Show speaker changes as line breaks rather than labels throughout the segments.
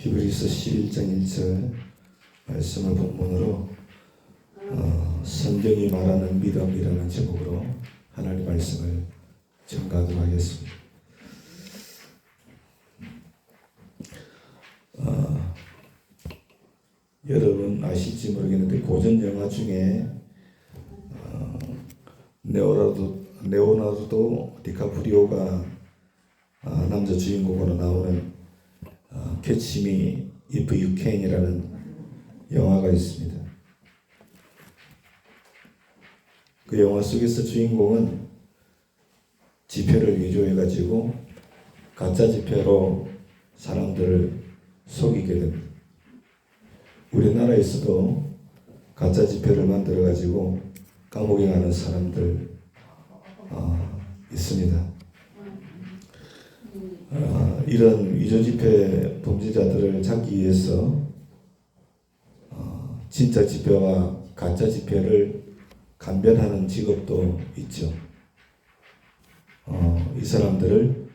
히브리서 11장 1절 말씀을 본문으로 성경이 말하는 믿음이라는 제목으로 하나님 말씀을 전가하도록 하겠습니다. 여러분 아실지 모르겠는데 고전 영화 중에 레오나르도 디카프리오가 남자 주인공으로 나오는 캐치 미 이프 유 캔이라는 영화가 있습니다. 그 영화 속에서 주인공은 지폐를 위조해가지고 가짜 지폐로 사람들을 속이게 됩니다. 우리나라에서도 가짜 지폐를 만들어가지고 감옥에 가는 사람들 있습니다. 이런 위조지폐 범죄자들을 잡기 위해서 진짜 지폐와 가짜 지폐를 감별하는 직업도 있죠. 이 사람들을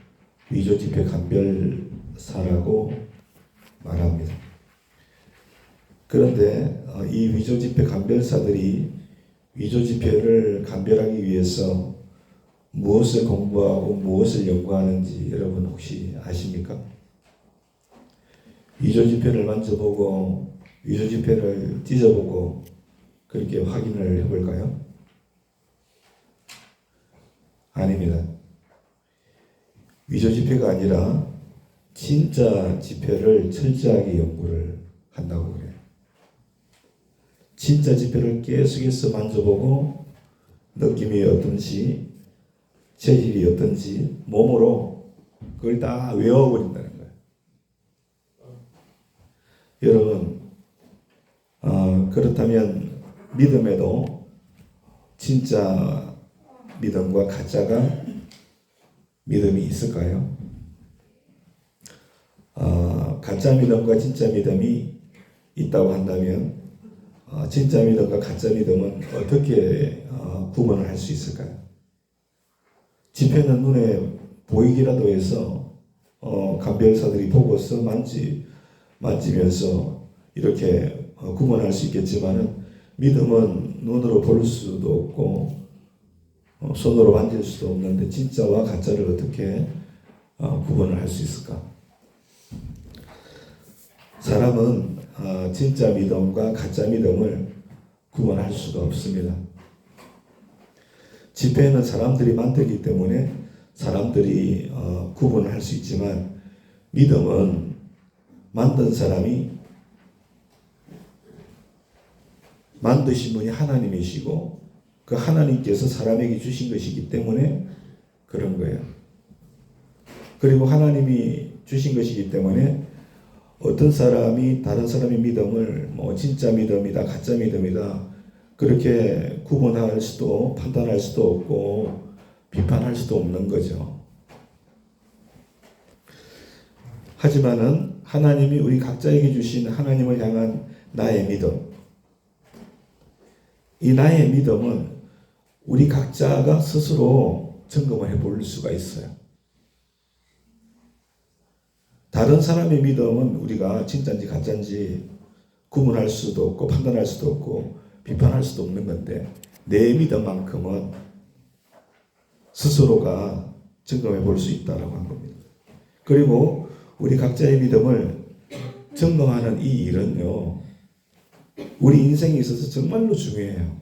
위조지폐 감별사라고 말합니다. 그런데 이 위조지폐 감별사들이 위조지폐를 감별하기 위해서 무엇을 공부하고 무엇을 연구하는지 여러분 혹시 아십니까? 위조지폐를 만져보고 위조지폐를 찢어보고 그렇게 확인을 해볼까요? 아닙니다. 위조지폐가 아니라 진짜 지폐를 철저하게 연구를 한다고 그래요. 진짜 지폐를 계속해서 만져보고 느낌이 어떤지 재질이 어떤지 몸으로 그걸 다 외워버린다는 거예요. 여러분 그렇다면 믿음에도 진짜 믿음과 가짜가 믿음이 있을까요? 가짜 믿음과 진짜 믿음이 있다고 한다면 진짜 믿음과 가짜 믿음은 어떻게 구분을 할 수 있을까요? 지폐는 눈에 보이기라도 해서 감별사들이 보고서 만지면서 이렇게 구분할 수 있겠지만은 믿음은 눈으로 볼 수도 없고 손으로 만질 수도 없는데 진짜와 가짜를 어떻게 구분을 할 수 있을까? 사람은 진짜 믿음과 가짜 믿음을 구분할 수가 없습니다. 지폐는 사람들이 만들기 때문에 사람들이 구분을 할 수 있지만 믿음은 만든 사람이 만드신 분이 하나님이시고 그 하나님께서 사람에게 주신 것이기 때문에 그런 거예요. 그리고 하나님이 주신 것이기 때문에 어떤 사람이 다른 사람의 믿음을 진짜 믿음이다 가짜 믿음이다 그렇게 구분할 수도 판단할 수도 없고 비판할 수도 없는 거죠. 하지만은 하나님이 우리 각자에게 주신 하나님을 향한 나의 믿음, 이 나의 믿음은 우리 각자가 스스로 점검을 해볼 수가 있어요. 다른 사람의 믿음은 우리가 진짜인지 가짜인지 구분할 수도 없고 판단할 수도 없고 비판할 수도 없는 건데 내 믿음만큼은 스스로가 점검해 볼 수 있다고 한 겁니다. 그리고 우리 각자의 믿음을 점검하는 이 일은요, 우리 인생에 있어서 정말로 중요해요.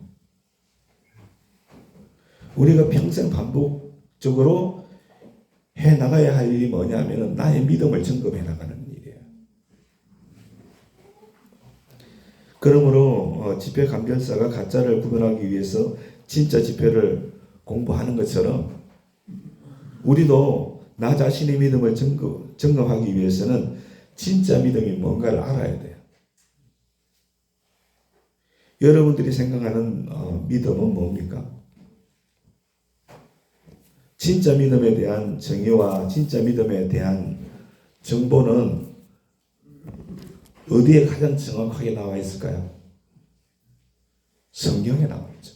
우리가 평생 반복적으로 해 나가야 할 일이 뭐냐면 나의 믿음을 점검해 나가는 일이에요. 그러므로 지폐 감별사가 가짜를 구분하기 위해서 진짜 지폐를 공부하는 것처럼 우리도 나 자신의 믿음을 점검하기 위해서는 진짜 믿음이 뭔가를 알아야 돼요. 여러분들이 생각하는 믿음은 뭡니까? 진짜 믿음에 대한 정의와 진짜 믿음에 대한 정보는 어디에 가장 정확하게 나와 있을까요? 성경에 나와 있죠.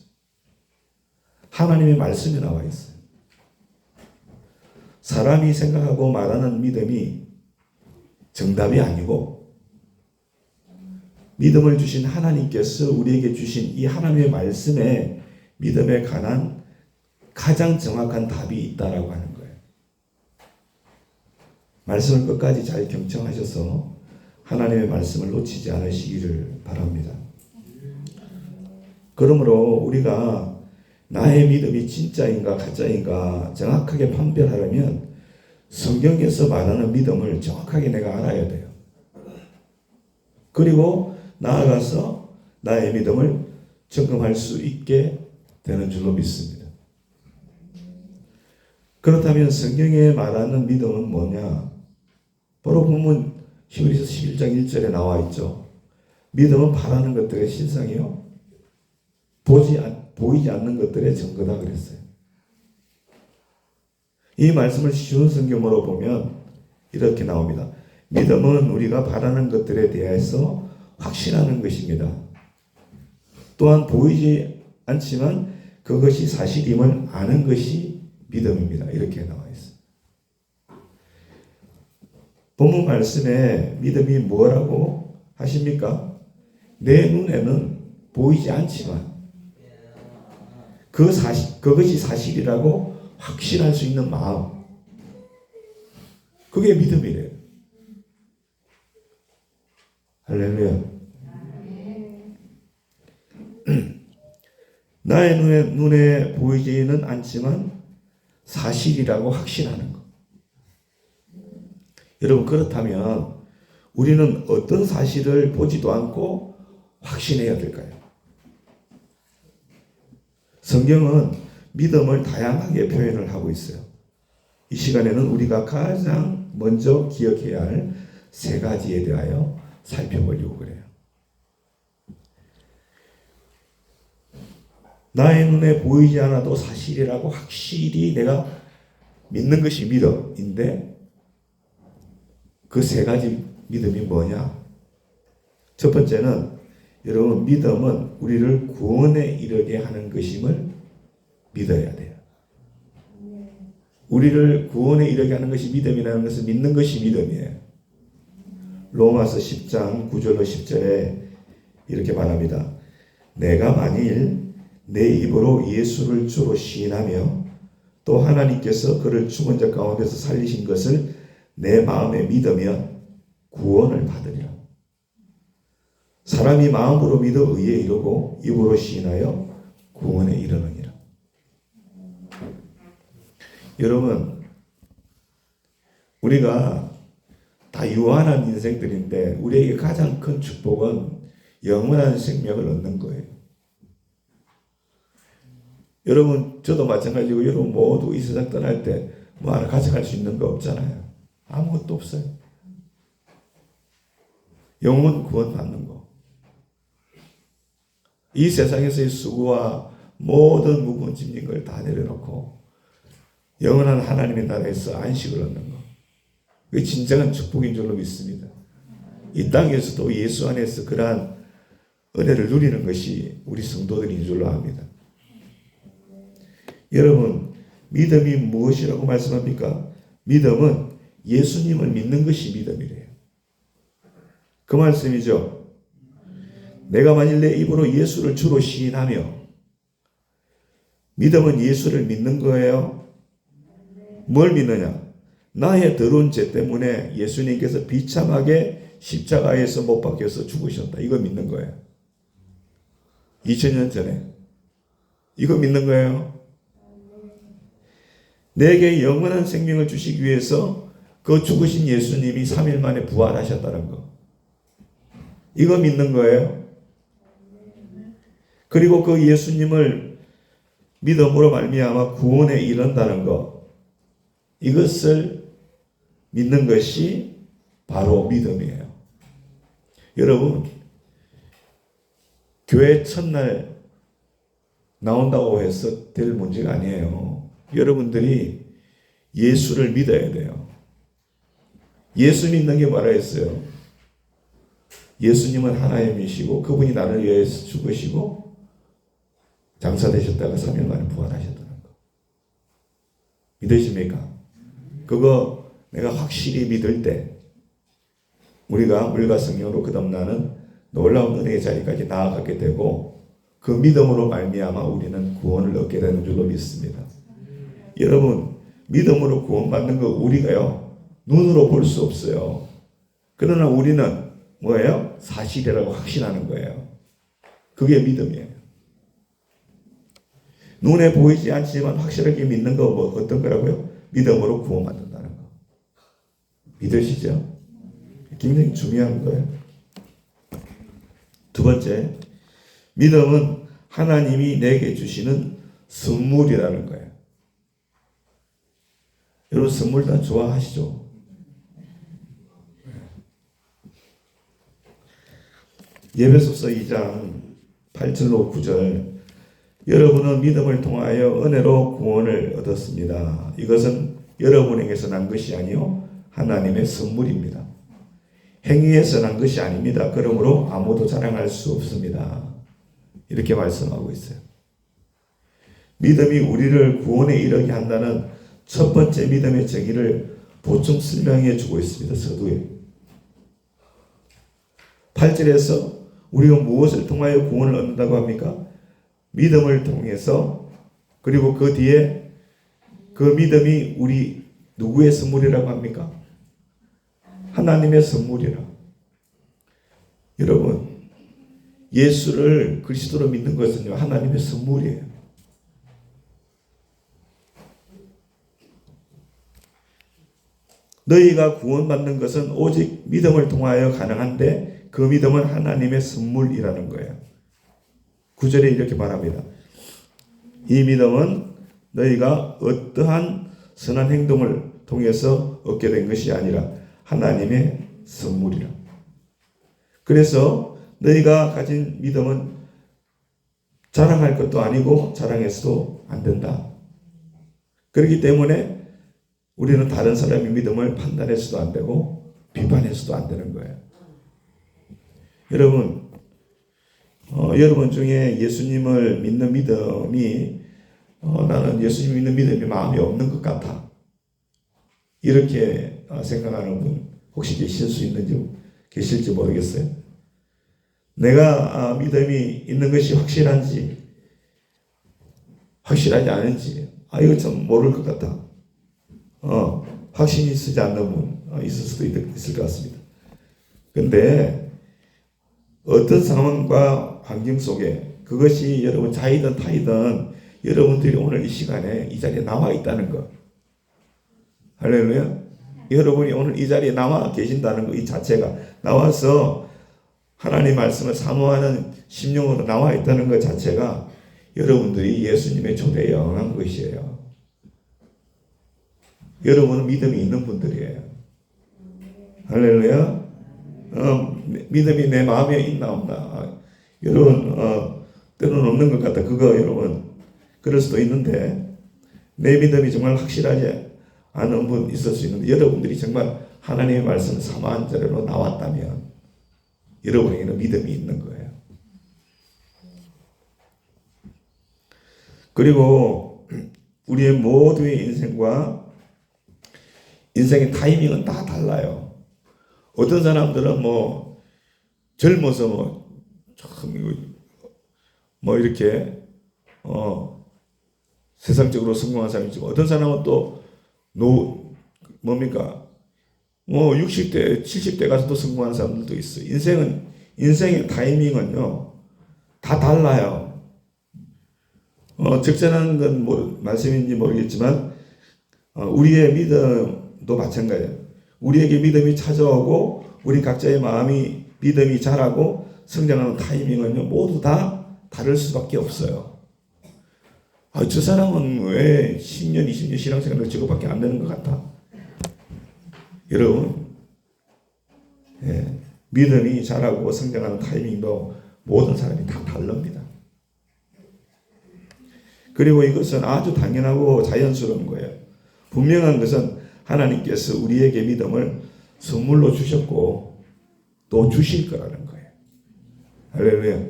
하나님의 말씀에 나와 있어요. 사람이 생각하고 말하는 믿음이 정답이 아니고 믿음을 주신 하나님께서 우리에게 주신 이 하나님의 말씀에 믿음에 관한 가장 정확한 답이 있다라고 하는 거예요. 말씀을 끝까지 잘 경청하셔서 하나님의 말씀을 놓치지 않으시기를 바랍니다. 그러므로 우리가 나의 믿음이 진짜인가 가짜인가 정확하게 판별하려면 성경에서 말하는 믿음을 정확하게 내가 알아야 돼요. 그리고 나아가서 나의 믿음을 점검할 수 있게 되는 줄로 믿습니다. 그렇다면 성경에 말하는 믿음은 뭐냐? 바로 본문 히브리서 11장 1절에 나와 있죠. 믿음은 바라는 것들의 실상이요 보이지 않는 것들의 증거다 그랬어요. 이 말씀을 쉬운 성경으로 보면 이렇게 나옵니다. 믿음은 우리가 바라는 것들에 대해서 확신하는 것입니다. 또한 보이지 않지만 그것이 사실임을 아는 것이 믿음입니다. 이렇게 나와 있어요. 본문 말씀에 믿음이 뭐라고 하십니까? 내 눈에는 보이지 않지만 그것이 사실이라고 확신할 수 있는 마음, 그게 믿음이래요. 할렐루야. 나의 눈에 보이지는 않지만 사실이라고 확신하는 것. 여러분, 그렇다면 우리는 어떤 사실을 보지도 않고 확신해야 될까요? 성경은 믿음을 다양하게 표현을 하고 있어요. 이 시간에는 우리가 가장 먼저 기억해야 할 세 가지에 대하여 살펴보려고 그래요. 나의 눈에 보이지 않아도 사실이라고 확실히 내가 믿는 것이 믿음인데 그 세 가지 믿음이 뭐냐? 첫 번째는 여러분, 믿음은 우리를 구원에 이르게 하는 것임을 믿어야 돼요. 우리를 구원에 이르게 하는 것이 믿음이라는 것은 믿는 것이 믿음이에요. 로마서 10장 9절로 10절에 이렇게 말합니다. 내가 만일 내 입으로 예수를 주로 시인하며 또 하나님께서 그를 죽은 자 가운데서 살리신 것을 내 마음에 믿으면 구원을 받으리라. 사람이 마음으로 믿어 의에 이르고 입으로 시인하여 구원에 이르느니라. 여러분, 우리가 다 유한한 인생들인데 우리에게 가장 큰 축복은 영원한 생명을 얻는 거예요. 여러분, 저도 마찬가지고 여러분 모두 이 세상 떠날 때 뭐 하나 가져갈 수 있는 거 없잖아요. 아무것도 없어요. 영원 구원 받는 거. 이 세상에서의 수고와 모든 무거운 짐진 걸 다 내려놓고 영원한 하나님의 나라에서 안식을 얻는 거. 그게 진정한 축복인 줄로 믿습니다. 이 땅에서도 예수 안에서 그러한 은혜를 누리는 것이 우리 성도들인 줄로 압니다. 여러분, 믿음이 무엇이라고 말씀합니까? 믿음은 예수님을 믿는 것이 믿음이래요. 그 말씀이죠. 내가 만일 내 입으로 예수를 주로 시인하며, 믿음은 예수를 믿는 거예요. 뭘 믿느냐? 나의 더러운 죄 때문에 예수님께서 비참하게 십자가에서 못 박혀서 죽으셨다. 이거 믿는 거예요. 2000년 전에. 이거 믿는 거예요. 내게 영원한 생명을 주시기 위해서 그 죽으신 예수님이 3일 만에 부활하셨다는 거. 이거 믿는 거예요. 그리고 그 예수님을 믿음으로 말미암아 구원에 이른다는 것. 이것을 믿는 것이 바로 믿음이에요. 여러분, 교회 첫날 나온다고 해서 될 문제가 아니에요. 여러분들이 예수를 믿어야 돼요. 예수 믿는 게 뭐라 했어요? 예수님은 하나님이시고 그분이 나를 위해서 죽으시고 장사되셨다가 3일 만에 부활하셨다는 거. 믿으십니까? 그거 내가 확실히 믿을 때 우리가 물과 성령으로 거듭나는 놀라운 은혜의 자리까지 나아가게 되고 그 믿음으로 말미암아 우리는 구원을 얻게 되는 줄로 믿습니다. 여러분, 믿음으로 구원받는 거 우리가요 눈으로 볼 수 없어요. 그러나 우리는 뭐예요? 사실이라고 확신하는 거예요. 그게 믿음이에요. 눈에 보이지 않지만 확실하게 믿는 거 어떤 거라고요? 믿음으로 구원받는다는 거. 믿으시죠? 굉장히 중요한 거예요. 두 번째, 믿음은 하나님이 내게 주시는 선물이라는 거예요. 여러분 선물 다 좋아하시죠? 예배소서 2장 8절로 9절 여러분은 믿음을 통하여 은혜로 구원을 얻었습니다. 이것은 여러분에게서 난 것이 아니요 하나님의 선물입니다. 행위에서 난 것이 아닙니다. 그러므로 아무도 자랑할 수 없습니다. 이렇게 말씀하고 있어요. 믿음이 우리를 구원에 이르게 한다는 첫 번째 믿음의 정의를 보충 설명해 주고 있습니다. 서두에 8절에서 우리가 무엇을 통하여 구원을 얻는다고 합니까? 믿음을 통해서. 그리고 그 뒤에 그 믿음이 우리 누구의 선물이라고 합니까? 하나님의 선물이라. 여러분, 예수를 그리스도로 믿는 것은요 하나님의 선물이에요. 너희가 구원받는 것은 오직 믿음을 통하여 가능한데 그 믿음은 하나님의 선물이라는 거예요. 9절에 이렇게 말합니다. 이 믿음은 너희가 어떠한 선한 행동을 통해서 얻게 된 것이 아니라 하나님의 선물이라. 그래서 너희가 가진 믿음은 자랑할 것도 아니고 자랑해서도 안 된다. 그렇기 때문에 우리는 다른 사람의 믿음을 판단해서도 안 되고 비판해서도 안 되는 거예요. 여러분, 여러분 중에 예수님을 믿는 믿음이 나는 예수님 믿는 믿음이 마음에 없는 것 같아. 이렇게 생각하는 분 혹시 계실지 모르겠어요. 내가 믿음이 있는 것이 확실한지 확실하지 않은지 이거 좀 모를 것 같다. 확신이 쓰지 않는 분 있을 수도 있을 것 같습니다. 근데 어떤 상황과 환경 속에 그것이 여러분 자이든 타이든 여러분들이 오늘 이 시간에 이 자리에 나와 있다는 것, 할렐루야. 여러분이 오늘 이 자리에 나와 계신다는 것 이 자체가, 나와서 하나님 말씀을 사모하는 심령으로 나와 있다는 것 자체가 여러분들이 예수님의 초대에 응한 것이에요. 여러분은 믿음이 있는 분들이에요. 할렐루야. 믿음이 내 마음에 있나 없나. 여러분 때로는 없는 것 같다. 그거 여러분 그럴 수도 있는데 내 믿음이 정말 확실하지 않은 분 있을 수 있는데 여러분들이 정말 하나님의 말씀을 사모한 자리로 나왔다면 여러분에게는 믿음이 있는 거예요. 그리고 우리의 모두의 인생의 타이밍은 다 달라요. 어떤 사람들은 젊어서 이렇게 세상적으로 성공한 사람이 있지만 어떤 사람은 또 60대, 70대 가서 또 성공한 사람들도 있어요. 인생의 타이밍은요 다 달라요. 적절한 건 말씀인지 모르겠지만 우리의 믿음도 마찬가지예요. 우리에게 믿음이 찾아오고 우리 각자의 마음이 믿음이 자라고 성장하는 타이밍은요 모두 다 다를 수밖에 없어요. 저 사람은 왜 10년, 20년 신앙생활을 저거밖에 안 되는 것 같아? 여러분, 믿음이 자라고 성장하는 타이밍도 모든 사람이 다 다릅니다. 그리고 이것은 아주 당연하고 자연스러운 거예요. 분명한 것은 하나님께서 우리에게 믿음을 선물로 주셨고 또 주실 거라는 거예요. 할렐루야.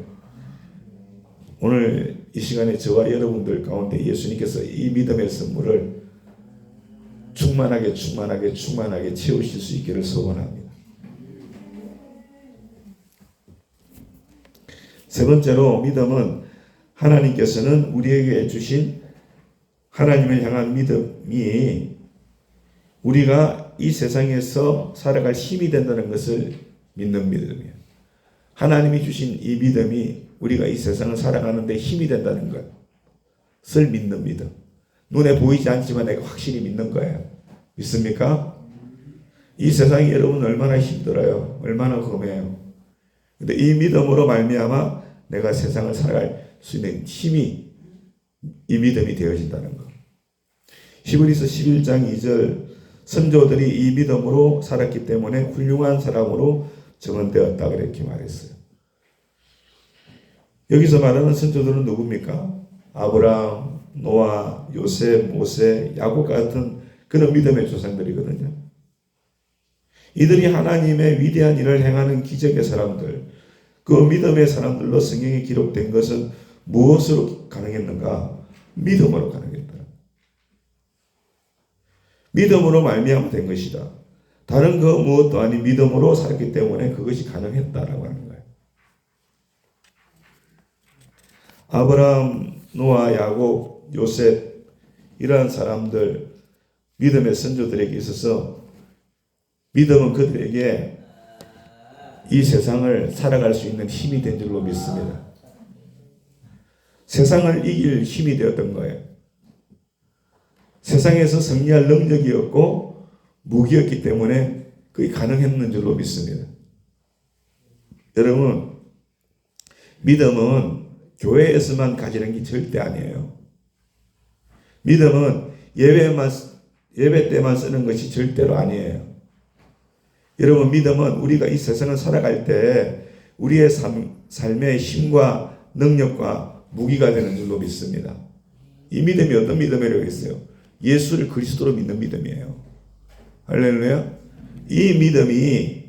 오늘 이 시간에 저와 여러분들 가운데 예수님께서 이 믿음의 선물을 충만하게 채우실 수 있기를 소원합니다. 세 번째로 믿음은 하나님께서는 우리에게 주신 하나님을 향한 믿음이 우리가 이 세상에서 살아갈 힘이 된다는 것을 믿는 믿음이에요. 하나님이 주신 이 믿음이 우리가 이 세상을 살아가는 데 힘이 된다는 것을 믿는 믿음. 눈에 보이지 않지만 내가 확실히 믿는 거예요. 믿습니까? 이 세상이 여러분 얼마나 힘들어요. 얼마나 험해요. 근데 이 믿음으로 말미암아 내가 세상을 살아갈 수 있는 힘이 이 믿음이 되어진다는 것. 히브리서 11장 2절 선조들이 이 믿음으로 살았기 때문에 훌륭한 사람으로 정언되었다 그렇게 말했어요. 여기서 말하는 선조들은 누굽니까? 아브라함, 노아, 요셉, 모세, 야곱 같은 그런 믿음의 조상들이거든요. 이들이 하나님의 위대한 일을 행하는 기적의 사람들, 그 믿음의 사람들로 성경에 기록된 것은 무엇으로 가능했는가? 믿음으로 가능했다. 믿음으로 말미암아 된 것이다. 다른 그 무엇도 아닌 믿음으로 살았기 때문에 그것이 가능했다라고 하는 거예요. 아브라함, 노아, 야곱, 요셉 이러한 사람들 믿음의 선조들에게 있어서 믿음은 그들에게 이 세상을 살아갈 수 있는 힘이 된 줄로 믿습니다. 세상을 이길 힘이 되었던 거예요. 세상에서 승리할 능력이었고 무기였기 때문에 그게 가능했는 줄로 믿습니다. 여러분, 믿음은 교회에서만 가지는 게 절대 아니에요. 믿음은 예배 때만 쓰는 것이 절대로 아니에요. 여러분, 믿음은 우리가 이 세상을 살아갈 때 우리의 삶의 힘과 능력과 무기가 되는 줄로 믿습니다. 이 믿음이 어떤 믿음이라고 했어요? 예수를 그리스도로 믿는 믿음이에요. 할렐루야. 이 믿음이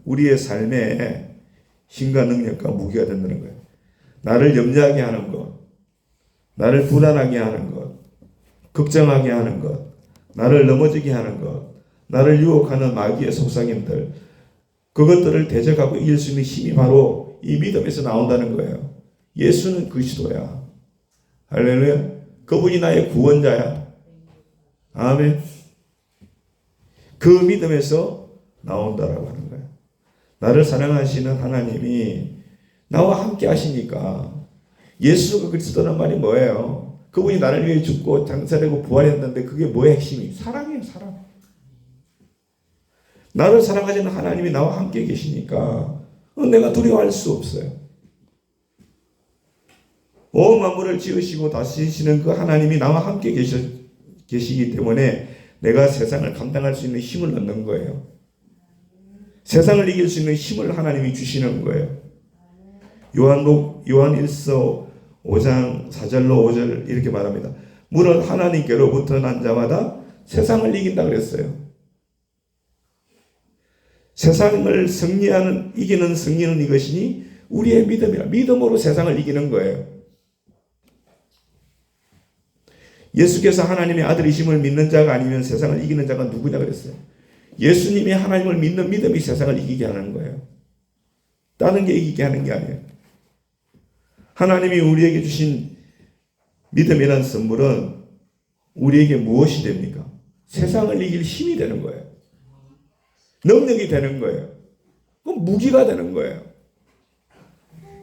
우리의 삶에 힘과 능력과 무기가 된다는 거예요. 나를 염려하게 하는 것, 나를 불안하게 하는 것, 걱정하게 하는 것, 나를 넘어지게 하는 것, 나를 유혹하는 마귀의 속삭임들, 그것들을 대적하고 이길 수 있는 힘이 바로 이 믿음에서 나온다는 거예요. 예수는 그리스도야. 할렐루야. 그분이 나의 구원자야. 아멘. 그 믿음에서 나온다라고 하는 거예요. 나를 사랑하시는 하나님이 나와 함께 하시니까 예수가 그리스도란 말이 뭐예요? 그분이 나를 위해 죽고 장사되고 부활했는데 그게 뭐의 핵심이? 사랑이에요, 사랑. 나를 사랑하시는 하나님이 나와 함께 계시니까 내가 두려워할 수 없어요. 온 만물을 지으시고 다스리시는 그 하나님이 나와 함께 계시기 때문에 내가 세상을 감당할 수 있는 힘을 얻는 거예요. 세상을 이길 수 있는 힘을 하나님이 주시는 거예요. 요한 1서 5장 4절로 5절 이렇게 말합니다. 물은 하나님께로부터 난 자마다 세상을 이긴다 그랬어요. 세상을 이기는 승리는 이것이니 우리의 믿음이라. 믿음으로 세상을 이기는 거예요. 예수께서 하나님의 아들이심을 믿는 자가 아니면 세상을 이기는 자가 누구냐 그랬어요. 예수님이 하나님을 믿는 믿음이 세상을 이기게 하는 거예요. 다른 게 이기게 하는 게 아니에요. 하나님이 우리에게 주신 믿음이라는 선물은 우리에게 무엇이 됩니까? 세상을 이길 힘이 되는 거예요. 능력이 되는 거예요. 그럼 무기가 되는 거예요.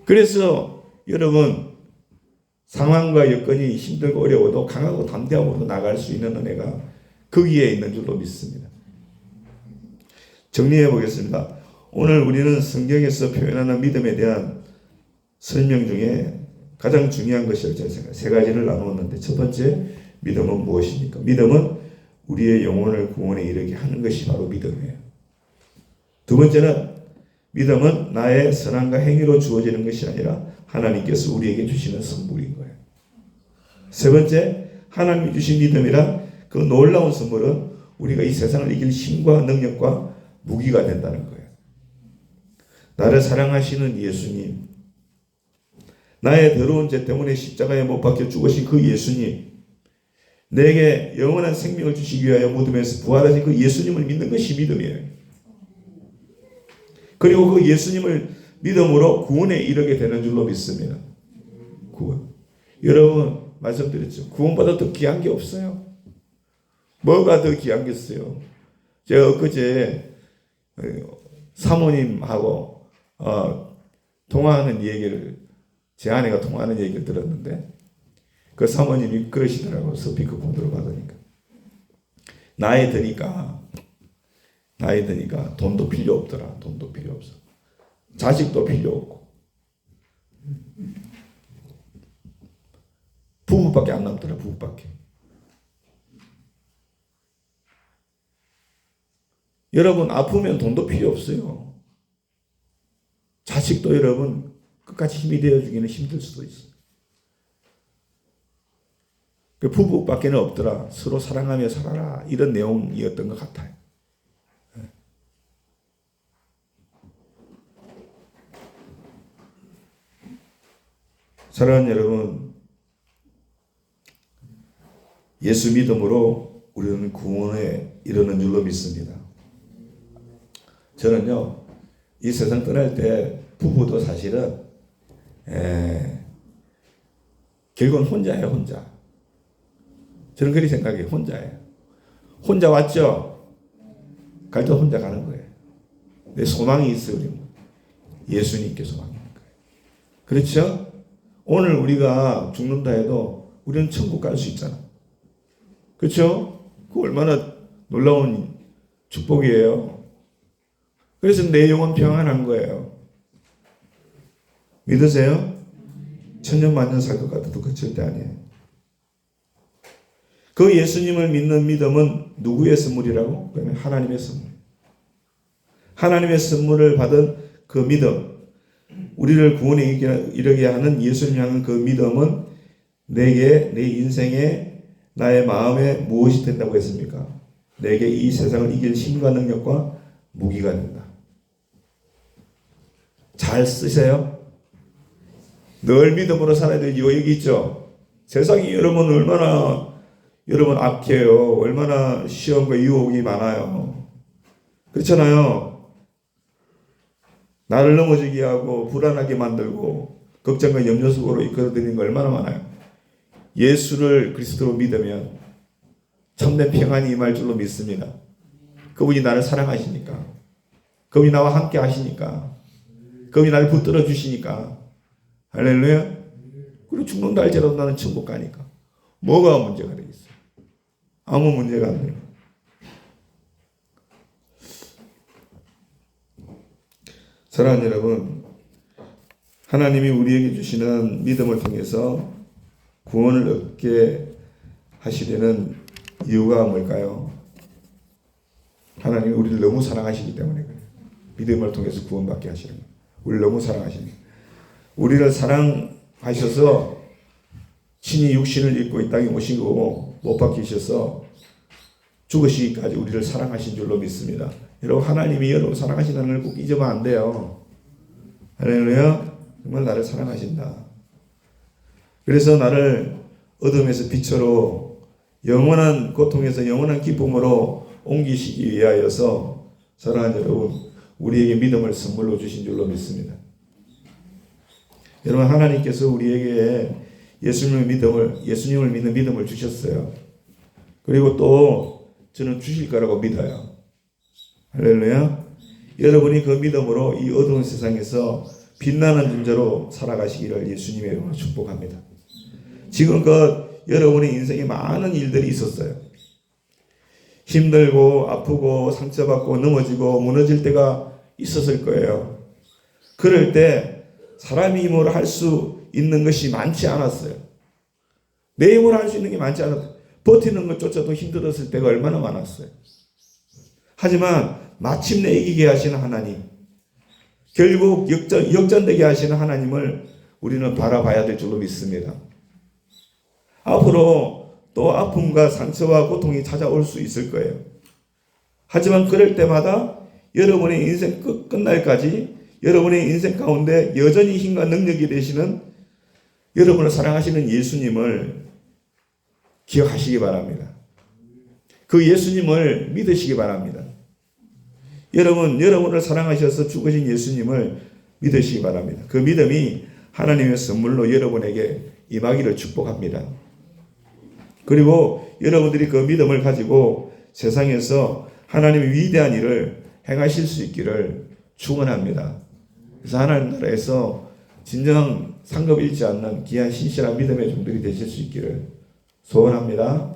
그래서 여러분, 상황과 여건이 힘들고 어려워도 강하고 담대함으로 나갈 수 있는 은혜가 거기에 있는 줄로 믿습니다. 정리해 보겠습니다. 오늘 우리는 성경에서 표현하는 믿음에 대한 설명 중에 가장 중요한 것이라고 저는 생각해요. 세 가지를 나누었는데 첫 번째, 믿음은 무엇입니까? 믿음은 우리의 영혼을 구원에 이르게 하는 것이 바로 믿음이에요. 두 번째는 믿음은 나의 선함과 행위로 주어지는 것이 아니라 하나님께서 우리에게 주시는 선물인 거예요. 세 번째, 하나님이 주신 믿음이란 그 놀라운 선물은 우리가 이 세상을 이길 힘과 능력과 무기가 된다는 거예요. 나를 사랑하시는 예수님, 나의 더러운 죄 때문에 십자가에 못 박혀 죽으신 그 예수님, 내게 영원한 생명을 주시기 위하여 무덤에서 부활하신 그 예수님을 믿는 것이 믿음이에요. 그리고 그 예수님을 믿음으로 구원에 이르게 되는 줄로 믿습니다. 구원. 여러분 말씀드렸죠. 구원보다 더 귀한 게 없어요. 뭐가 더 귀한겠어요? 제가 엊그제 사모님하고 통화하는 얘기를, 제 아내가 통화하는 얘기를 들었는데 그 사모님이 그러시더라고요. 스피커폰 들어받으니까. 나이 드니까 돈도 필요 없더라. 돈도 필요 없어. 자식도 필요 없고 부부밖에 안 남더라. 부부밖에. 여러분 아프면 돈도 필요 없어요. 자식도 여러분 끝까지 힘이 되어주기는 힘들 수도 있어요. 그 부부밖에는 없더라. 서로 사랑하며 살아라. 이런 내용이었던 것 같아요. 사랑하는 여러분, 예수 믿음으로 우리는 구원에 이르는 줄로 믿습니다. 저는요, 이 세상 떠날 때 부부도 사실은 결국은 혼자예요, 혼자. 저는 그렇게 생각해요, 혼자예요. 혼자 왔죠? 갈 때 혼자 가는 거예요. 내 소망이 있어요, 우리는. 예수님께 소망이 있는 거예요. 그렇죠? 오늘 우리가 죽는다 해도 우리는 천국 갈 수 있잖아. 그렇죠? 그 얼마나 놀라운 축복이에요. 그래서 내 영혼 평안한 거예요. 믿으세요? 천년만년 살 것 같아도 그 절대 아니에요. 그 예수님을 믿는 믿음은 누구의 선물이라고? 그러면 하나님의 선물. 하나님의 선물을 받은 그 믿음, 우리를 구원에 이르게 하는 예수님 향한 그 믿음은 내게, 내 인생에, 나의 마음에 무엇이 된다고 했습니까? 내게 이 세상을 이길 힘과 능력과 무기가 된다. 잘 쓰세요. 늘 믿음으로 살아야 되죠. 여기 있죠. 세상이 얼마나 여러분 악해요. 얼마나 시험과 유혹이 많아요. 그렇잖아요. 나를 넘어지게 하고 불안하게 만들고 걱정과 염려 속으로 이끌어들이는 거 얼마나 많아요. 예수를 그리스도로 믿으면 참된 평안이 임할 줄로 믿습니다. 그분이 나를 사랑하시니까, 그분이 나와 함께 하시니까, 그분이 나를 붙들어 주시니까, 할렐루야. 그리고 죽는다 할지라도 나는 천국 가니까 뭐가 문제가 되겠어요? 아무 문제가 안 돼요. 사랑하는 여러분, 하나님이 우리에게 주시는 믿음을 통해서 구원을 얻게 하시려는 이유가 뭘까요? 하나님이 우리를 너무 사랑하시기 때문에 그래요. 믿음을 통해서 구원받게 하시는 거예요. 우리를 너무 사랑하시는 거예요. 우리를 사랑하셔서 친히 육신을 입고 이 땅에 오시고 못 박히셔서 죽으시기까지 우리를 사랑하신 줄로 믿습니다. 여러분, 하나님이 여러분 사랑하신다는 걸 꼭 잊으면 안 돼요. 할렐루야. 정말 나를 사랑하신다. 그래서 나를 어둠에서 빛으로 영원한 고통에서 영원한 기쁨으로 옮기시기 위하여서 사랑하는 여러분, 우리에게 믿음을 선물로 주신 줄로 믿습니다. 여러분, 하나님께서 우리에게 예수님을 믿는 믿음을 주셨어요. 그리고 또 저는 주실 거라고 믿어요. 할렐루야. 여러분이 그 믿음으로 이 어두운 세상에서 빛나는 존재로 살아가시기를 예수님의 이름으로 축복합니다. 지금껏 여러분의 인생에 많은 일들이 있었어요. 힘들고 아프고 상처받고 넘어지고 무너질 때가 있었을 거예요. 그럴 때 사람이 힘으로 할 수 있는 것이 많지 않았어요. 내 힘으로 할 수 있는 게 많지 않았어요. 버티는 것조차도 힘들었을 때가 얼마나 많았어요. 하지만 마침내 이기게 하시는 하나님, 결국 역전되게 하시는 하나님을 우리는 바라봐야 될 줄로 믿습니다. 앞으로 또 아픔과 상처와 고통이 찾아올 수 있을 거예요. 하지만 그럴 때마다 여러분의 인생 끝날까지 여러분의 인생 가운데 여전히 힘과 능력이 되시는 여러분을 사랑하시는 예수님을 기억하시기 바랍니다. 그 예수님을 믿으시기 바랍니다. 여러분을 사랑하셔서 죽으신 예수님을 믿으시기 바랍니다. 그 믿음이 하나님의 선물로 여러분에게 임하기를 축복합니다. 그리고 여러분들이 그 믿음을 가지고 세상에서 하나님의 위대한 일을 행하실 수 있기를 축원합니다. 그래서 하나님 나라에서 진정한 상급 잃지 않는 귀한 신실한 믿음의 종들이 되실 수 있기를 소원합니다.